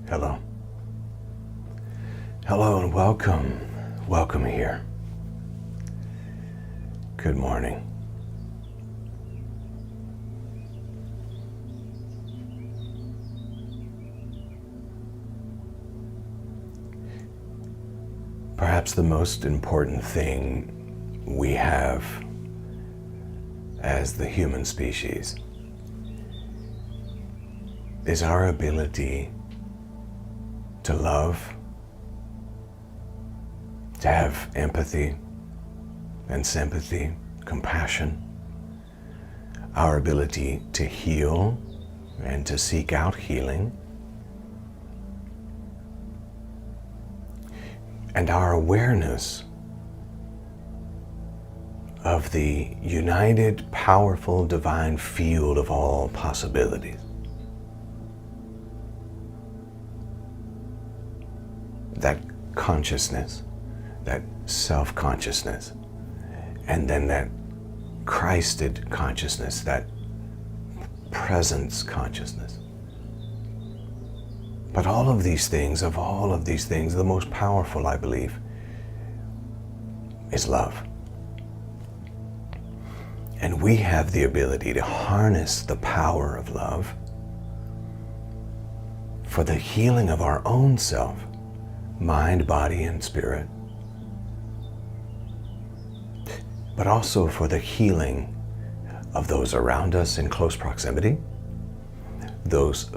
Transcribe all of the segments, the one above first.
Hello. Hello and welcome. Welcome here. Good morning. Perhaps the most important thing we have as the human species is our ability to love, to have empathy and sympathy, compassion, our ability to heal and to seek out healing, and our awareness of the united, powerful, divine field of all possibilities. That consciousness, that self-consciousness, and then that Christed consciousness, that presence consciousness. But all of these things, the most powerful, I believe, is love. And we have the ability to harness the power of love for the healing of our own self, mind, body, and spirit, but also for the healing of those around us in close proximity, those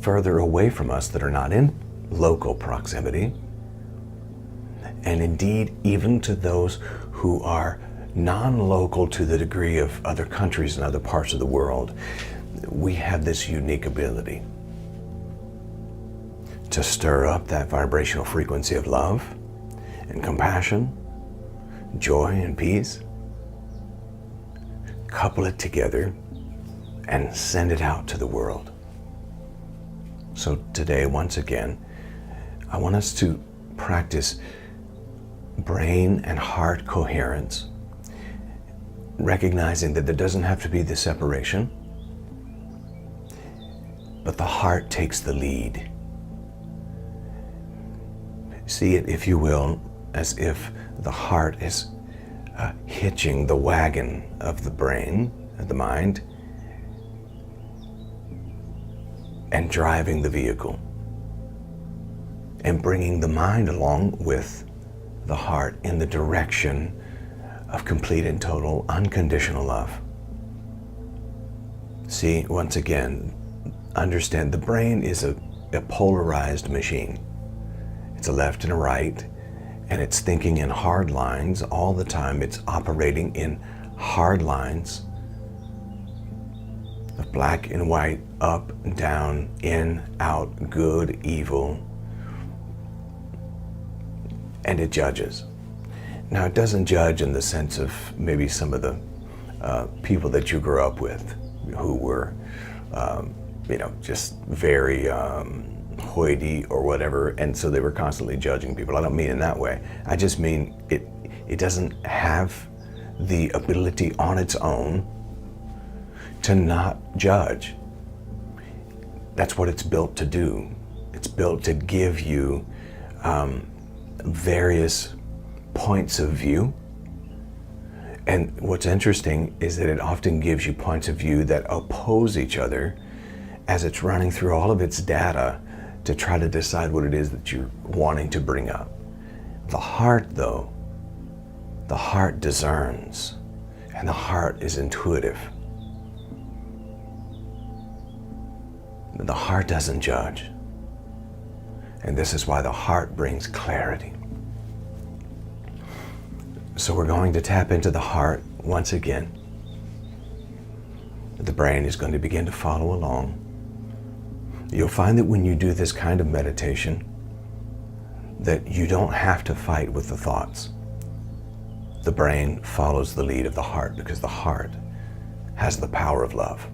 further away from us that are not in local proximity, and indeed even to those who are non-local to the degree of other countries and other parts of the world. We have this unique ability to stir up that vibrational frequency of love and compassion, joy and peace, couple it together and send it out to the world. So today, once again, I want us to practice brain and heart coherence, recognizing that there doesn't have to be the separation, but the heart takes the lead. See it, if you will, as if the heart is hitching the wagon of the brain, of the mind, and driving the vehicle, and bringing the mind along with the heart in the direction of complete and total unconditional love. See, once again, understand the brain is a polarized machine. It's a left and a right, and it's thinking in hard lines all the time. It's operating in hard lines of black and white, up, down, in, out, good, evil, and it judges. Now, it doesn't judge in the sense of maybe some of the people that you grew up with who were, just very hoity or whatever, and so they were constantly judging people. I don't mean in that way. I just mean it doesn't have the ability on its own to not judge. That's what it's built to do. It's built to give you various points of view. And what's interesting is that it often gives you points of view that oppose each other as it's running through all of its data to try to decide what it is that you're wanting to bring up. The heart, though, the heart discerns, and the heart is intuitive. The heart doesn't judge. And this is why the heart brings clarity. So we're going to tap into the heart once again. The brain is going to begin to follow along. You'll find that when you do this kind of meditation, that you don't have to fight with the thoughts. The brain follows the lead of the heart because the heart has the power of love.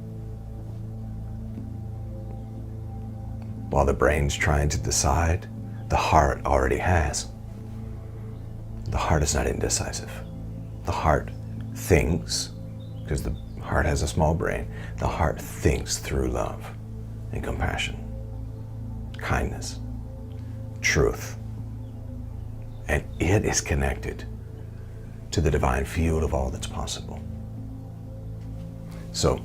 While the brain's trying to decide, the heart already has. The heart is not indecisive. The heart thinks, because the heart has a small brain, the heart thinks through love and compassion, kindness, truth. And it is connected to the divine field of all that's possible. So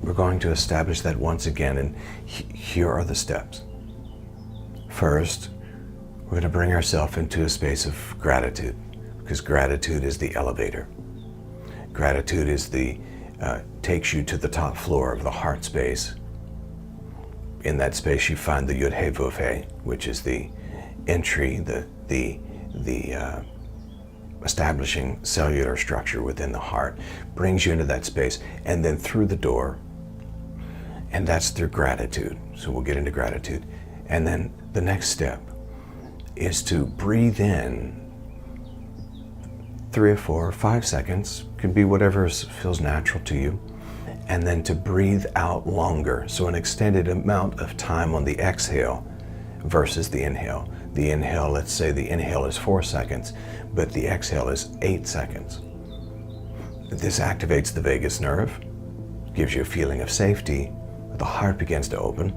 we're going to establish that once again, and here are the steps. First, we're going to bring ourselves into a space of gratitude, because gratitude is the elevator. Gratitude is takes you to the top floor of the heart space. In that space, you find the Yud He Vav He, which is the entry, the establishing cellular structure within the heart, brings you into that space, and then through the door, and that's through gratitude. So we'll get into gratitude. And then the next step is to breathe in 3 or 4 or 5 seconds, could be whatever feels natural to you, and then to breathe out longer, so an extended amount of time on the exhale versus the inhale. The inhale, let's say the inhale is 4 seconds, but the exhale is 8 seconds. This activates the vagus nerve, gives you a feeling of safety, the heart begins to open.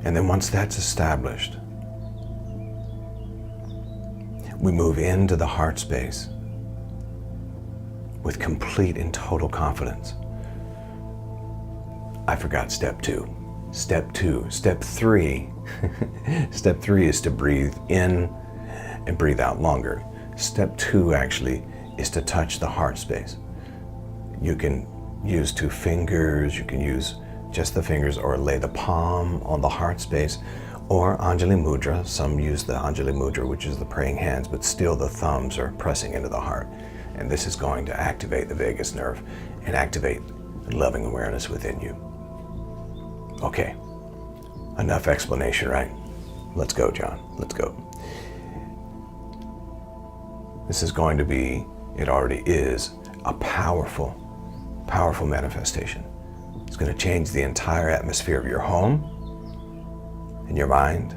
And then once that's established, we move into the heart space with complete and total confidence. I forgot step 2. Step 3, step 3 is to breathe in and breathe out longer. Step 2 actually is to touch the heart space. You can use 2 fingers, you can use just the fingers, or lay the palm on the heart space, or Anjali Mudra. Some use the Anjali Mudra, which is the praying hands, but still the thumbs are pressing into the heart. And this is going to activate the vagus nerve and activate loving awareness within you. Okay, enough explanation, right? Let's go, John, let's go. This is going to be, it already is, a powerful manifestation. It's going to change the entire atmosphere of your home and your mind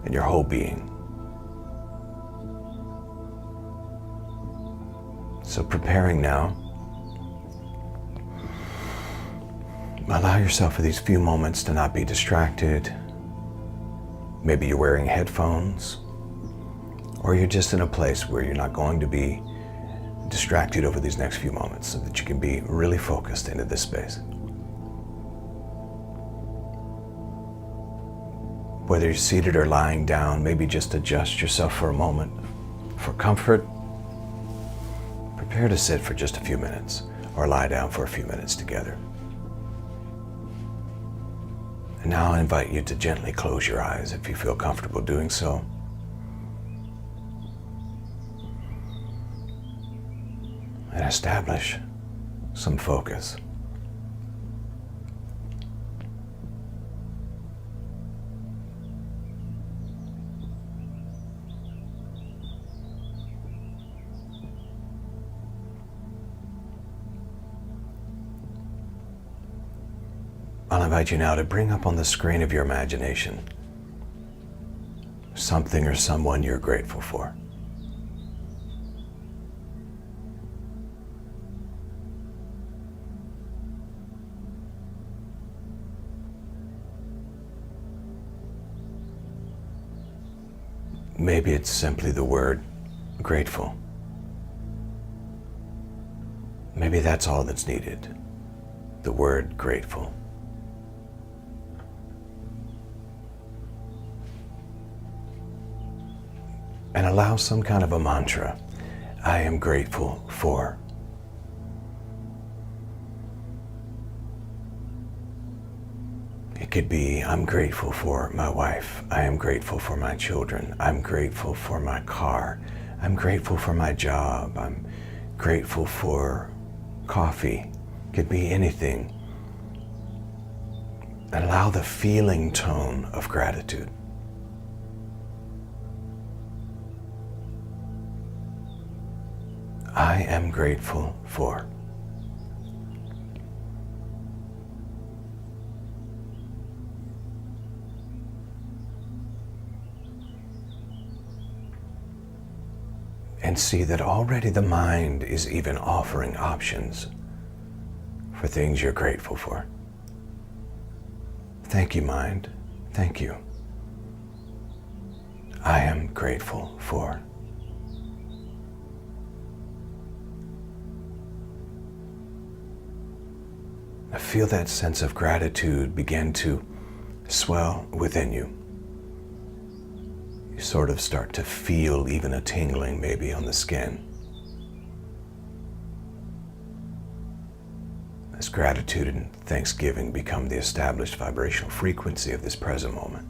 and your whole being. So preparing now, allow yourself for these few moments to not be distracted. Maybe you're wearing headphones, or you're just in a place where you're not going to be distracted over these next few moments, so that you can be really focused into this space. Whether you're seated or lying down, maybe just adjust yourself for a moment. For comfort, prepare to sit for just a few minutes, or lie down for a few minutes together. And now I invite you to gently close your eyes if you feel comfortable doing so. And establish some focus. I'll invite you now to bring up on the screen of your imagination something or someone you're grateful for. Maybe it's simply the word grateful. Maybe that's all that's needed, the word grateful. And allow some kind of a mantra. I am grateful for. It could be, I'm grateful for my wife. I am grateful for my children. I'm grateful for my car. I'm grateful for my job. I'm grateful for coffee. It could be anything. And allow the feeling tone of gratitude. I am grateful for. And see that already the mind is even offering options for things you're grateful for. Thank you, mind. Thank you. I am grateful for. Now feel that sense of gratitude begin to swell within you. You sort of start to feel even a tingling maybe on the skin. As gratitude and thanksgiving become the established vibrational frequency of this present moment.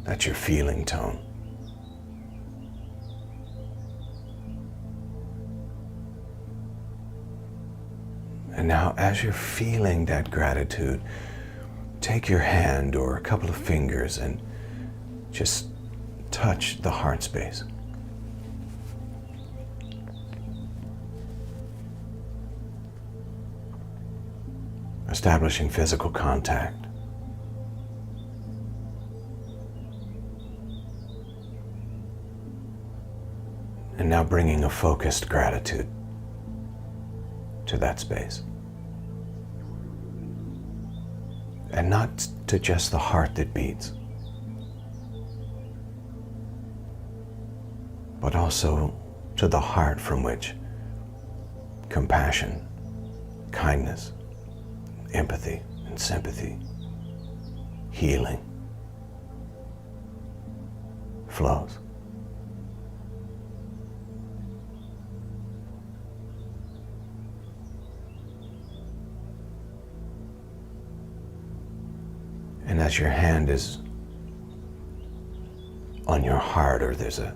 That's your feeling tone. And now, as you're feeling that gratitude, take your hand or a couple of fingers and just touch the heart space. Establishing physical contact. And now bringing a focused gratitude to that space. And not to just the heart that beats, but also to the heart from which compassion, kindness, empathy and sympathy, healing flows. And as your hand is on your heart, or there's a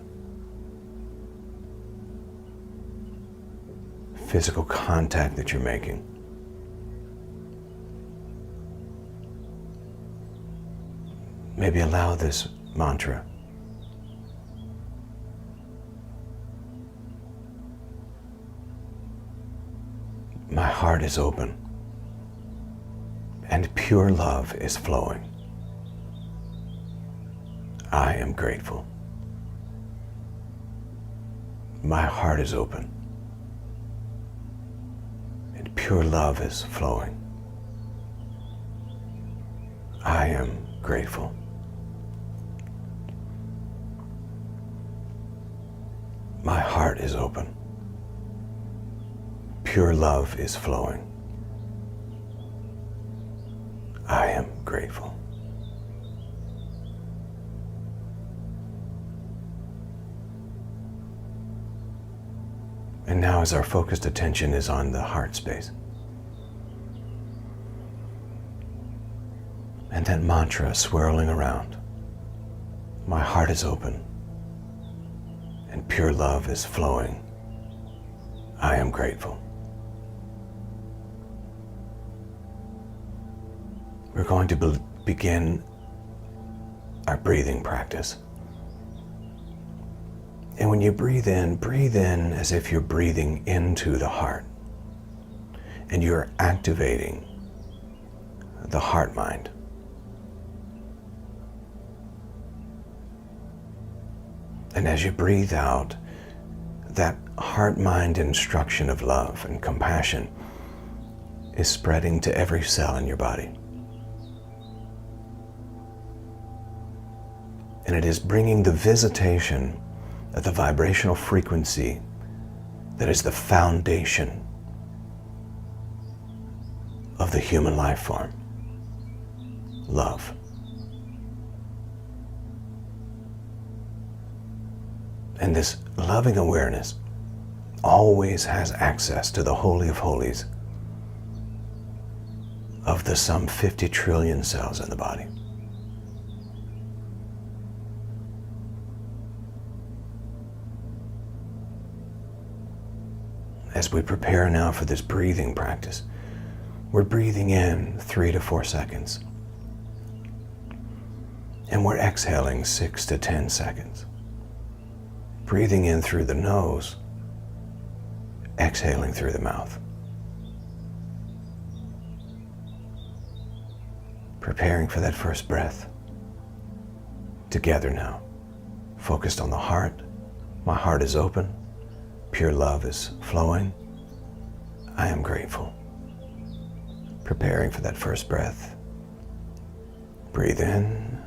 physical contact that you're making, maybe allow this mantra. My heart is open and pure love is flowing. I am grateful. My heart is open and pure love is flowing. I am grateful. My heart is open. Pure love is flowing. I am grateful. And now as our focused attention is on the heart space, and that mantra swirling around, my heart is open and pure love is flowing. I am grateful. We're going to begin our breathing practice. And when you breathe in as if you're breathing into the heart. And you're activating the heart mind. And as you breathe out, that heart mind instruction of love and compassion is spreading to every cell in your body. And it is bringing the visitation of the vibrational frequency that is the foundation of the human life form, love. And this loving awareness always has access to the Holy of Holies of the some 50 trillion cells in the body. As we prepare now for this breathing practice, we're breathing in 3 to 4 seconds. And we're exhaling 6 to 10 seconds. Breathing in through the nose, exhaling through the mouth. Preparing for that first breath. Together now, focused on the heart. My heart is open. Pure love is flowing. I am grateful. Preparing for that first breath. Breathe in.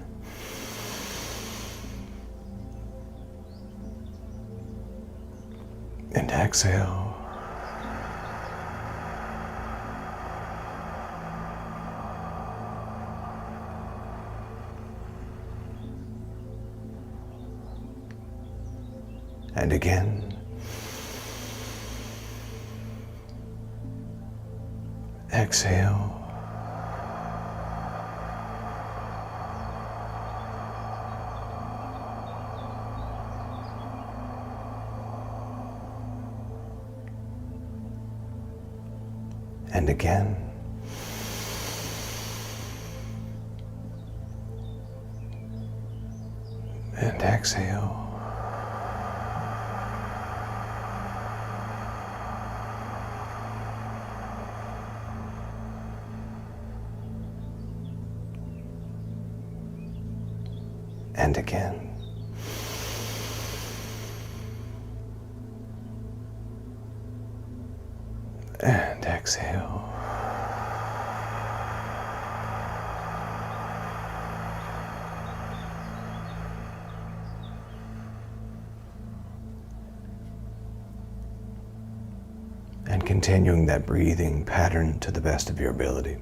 And exhale. And again. Exhale. And again. And exhale. And again. And exhale. And continuing that breathing pattern to the best of your ability.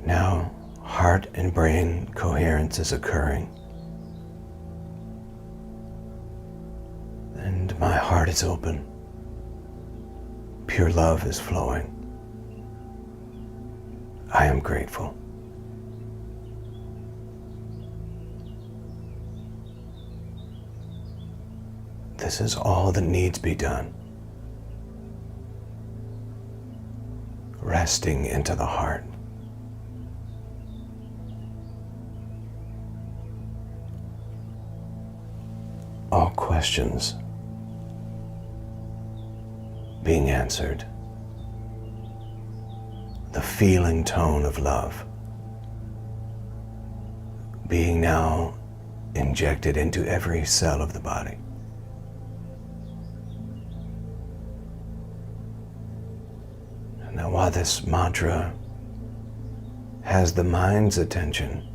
Now, heart and brain coherence is occurring. And my heart is open. Pure love is flowing. I am grateful. This is all that needs be done. Resting into the heart. All questions being answered. The feeling tone of love being now injected into every cell of the body. Now, while this mantra has the mind's attention,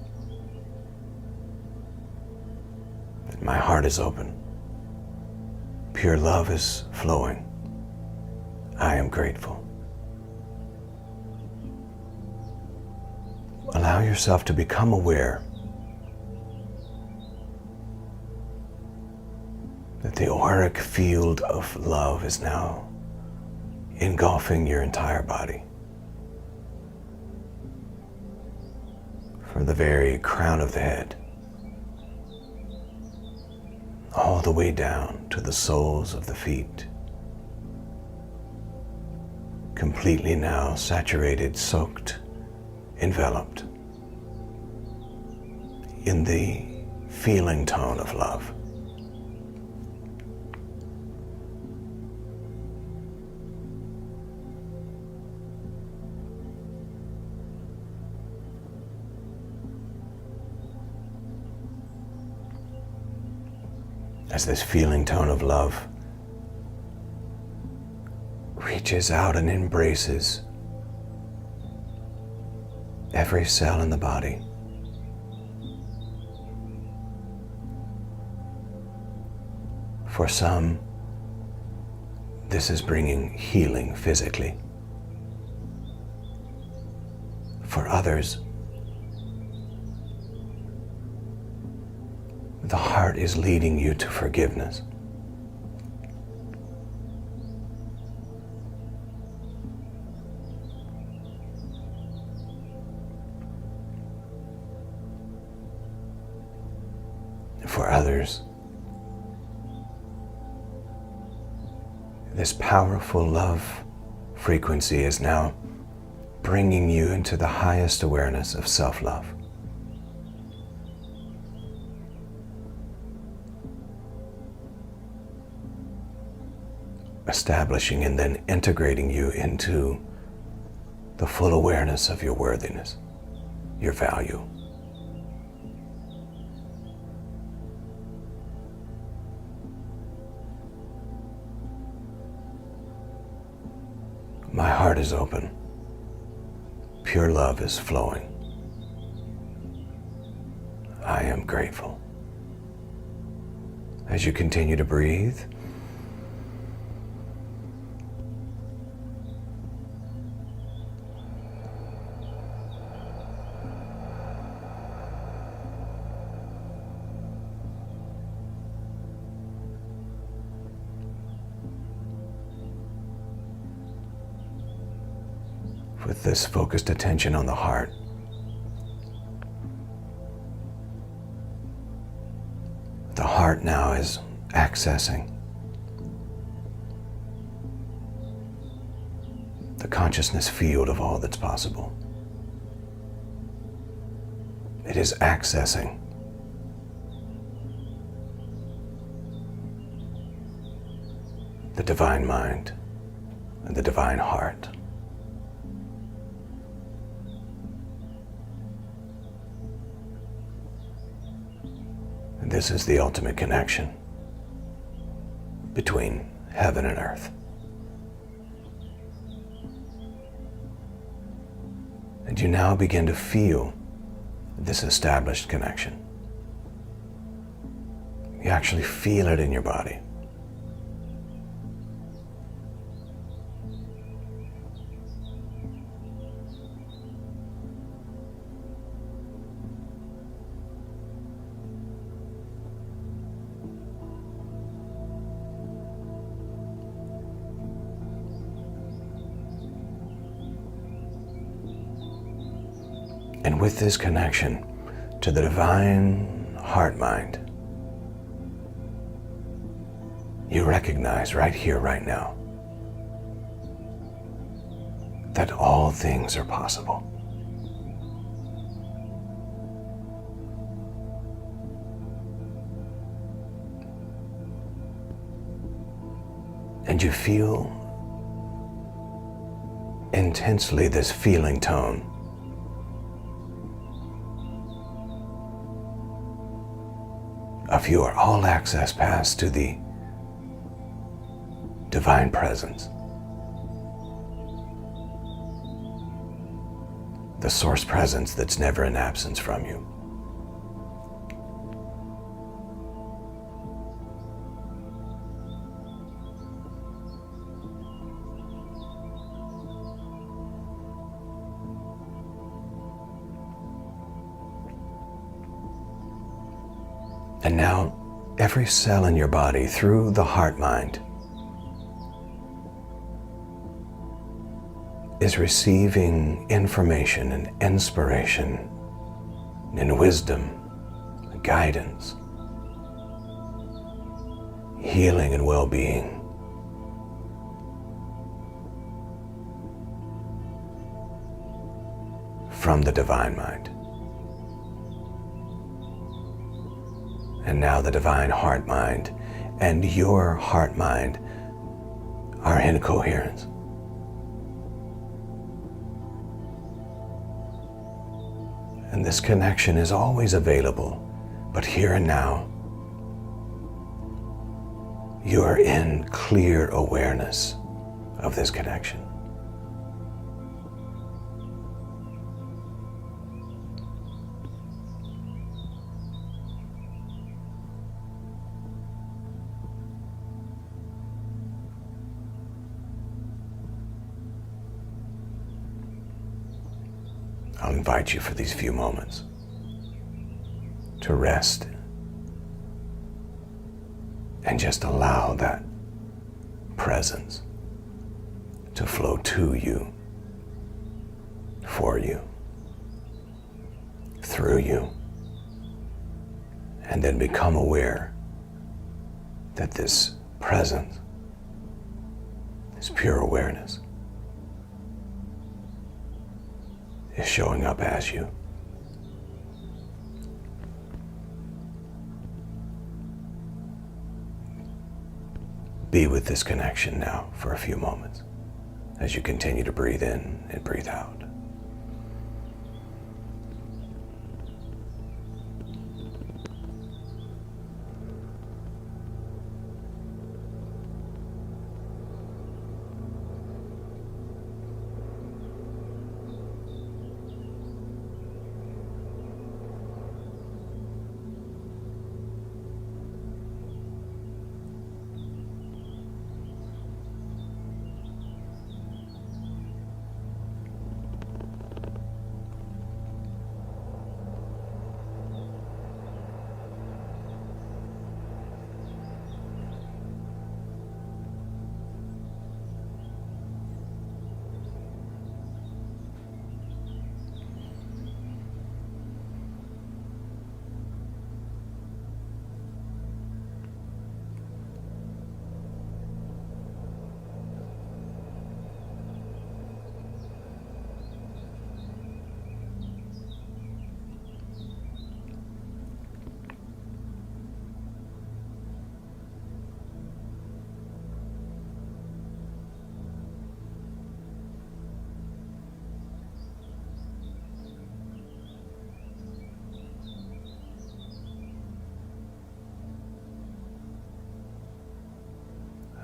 my heart is open. Pure love is flowing. I am grateful. Allow yourself to become aware that the auric field of love is now engulfing your entire body. From the very crown of the head, all the way down to the soles of the feet. Completely now saturated, soaked, enveloped in the feeling tone of love. As this feeling tone of love reaches out and embraces every cell in the body. For some, this is bringing healing physically. For others, the heart is leading you to forgiveness. For others, this powerful love frequency is now bringing you into the highest awareness of self-love. establishing and then integrating you into the full awareness of your worthiness, your value. My heart is open. Pure love is flowing. I am grateful. As you continue to breathe, with this focused attention on the heart, the heart now is accessing the consciousness field of all that's possible. It is accessing the divine mind and the divine heart. And this is the ultimate connection between heaven and earth. And you now begin to feel this established connection. You actually feel it in your body. And with this connection to the divine heart-mind, you recognize right here, right now, that all things are possible. And you feel intensely this feeling tone of your all access pass to the divine presence, the source presence that's never in absence from you. And now, every cell in your body, through the heart-mind, is receiving information and inspiration and wisdom, guidance, healing and well-being. From the divine mind. And now the divine heart-mind and your heart-mind are in coherence. And this connection is always available, but here and now, you are in clear awareness of this connection. I'll invite you for these few moments to rest and just allow that presence to flow to you, for you, through you, and then become aware that this presence, this pure awareness, is showing up as you. be with this connection now for a few moments as you continue to breathe in and breathe out.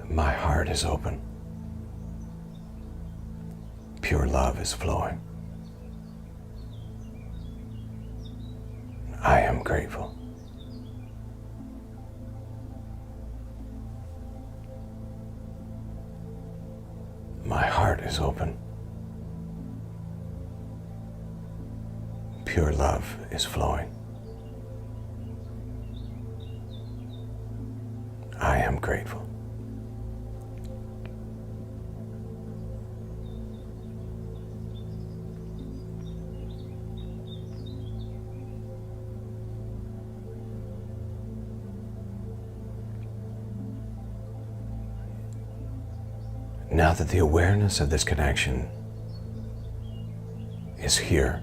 My heart is open. Pure love is flowing. I am grateful. My heart is open. Pure love is flowing. I am grateful. Now that the awareness of this connection is here,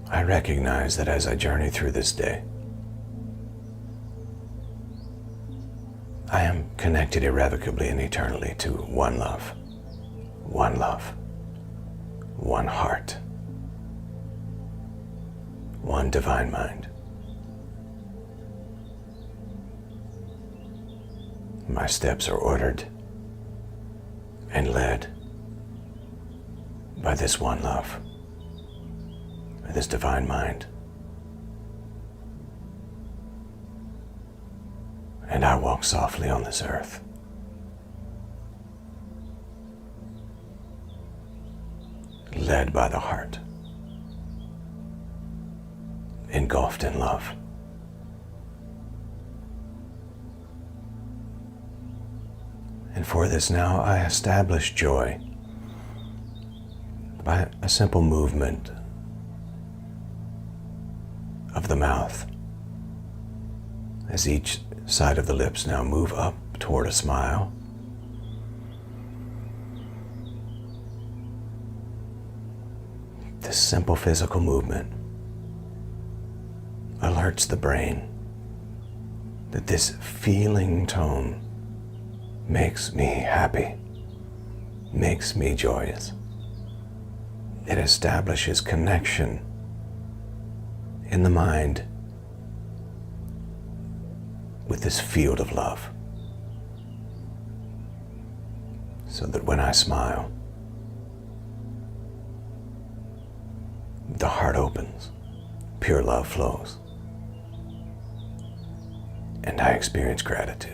I recognize that as I journey through this day, I am connected irrevocably and eternally to one love, one love, one heart, one divine mind. My steps are ordered and led by this one love, by this divine mind. And I walk softly on this earth, led by the heart, engulfed in love. And for this now, I establish joy by a simple movement of the mouth, as each side of the lips now move up toward a smile. This simple physical movement alerts the brain that this feeling tone makes me happy, makes me joyous. It establishes connection in the mind with this field of love, so that when I smile, the heart opens, pure love flows, and I experience gratitude.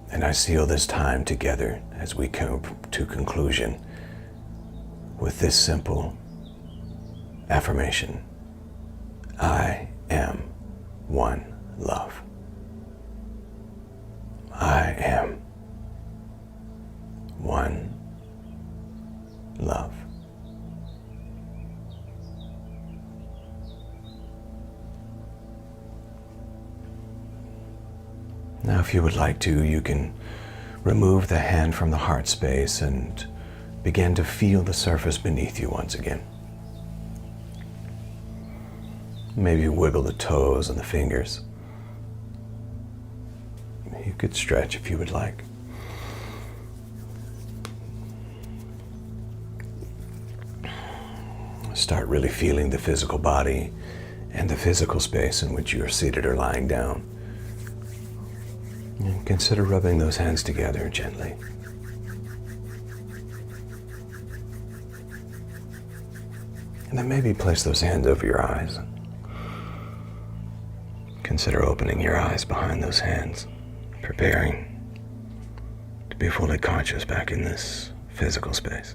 And I seal this time together as we come to conclusion with this simple affirmation: I am one love. I am one love. Now, if you would like to, you can remove the hand from the heart space and begin to feel the surface beneath you once again. Maybe wiggle the toes and the fingers. You could stretch if you would like. Start really feeling the physical body and the physical space in which you are seated or lying down. And consider rubbing those hands together gently. And then maybe place those hands over your eyes. Consider opening your eyes behind those hands, preparing to be fully conscious back in this physical space.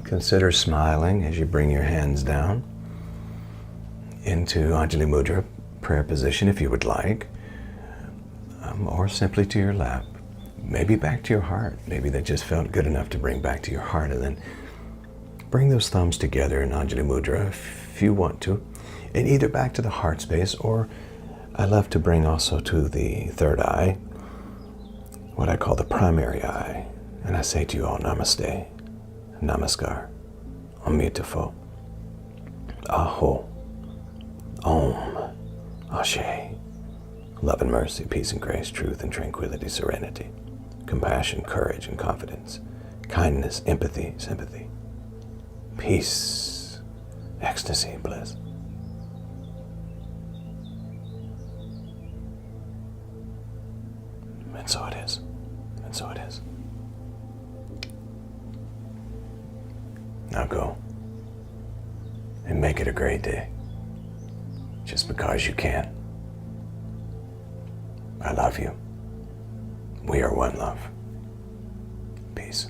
Consider smiling as you bring your hands down into Anjali Mudra, prayer position if you would like, or simply to your lap. Maybe back to your heart. Maybe that just felt good enough to bring back to your heart, and then bring those thumbs together in Anjali Mudra if you want to, and either back to the heart space, or I love to bring also to the third eye, what I call the primary eye, and I say to you all, Namaste, Namaskar, Amitabha, Aho, Om, Ashe. Love and mercy, peace and grace, truth and tranquility, serenity, compassion, courage and confidence, kindness, empathy, sympathy, peace, ecstasy, bliss. And so it is. And so it is. Now go and make it a great day, just because you can. I love you. We are one love. Peace.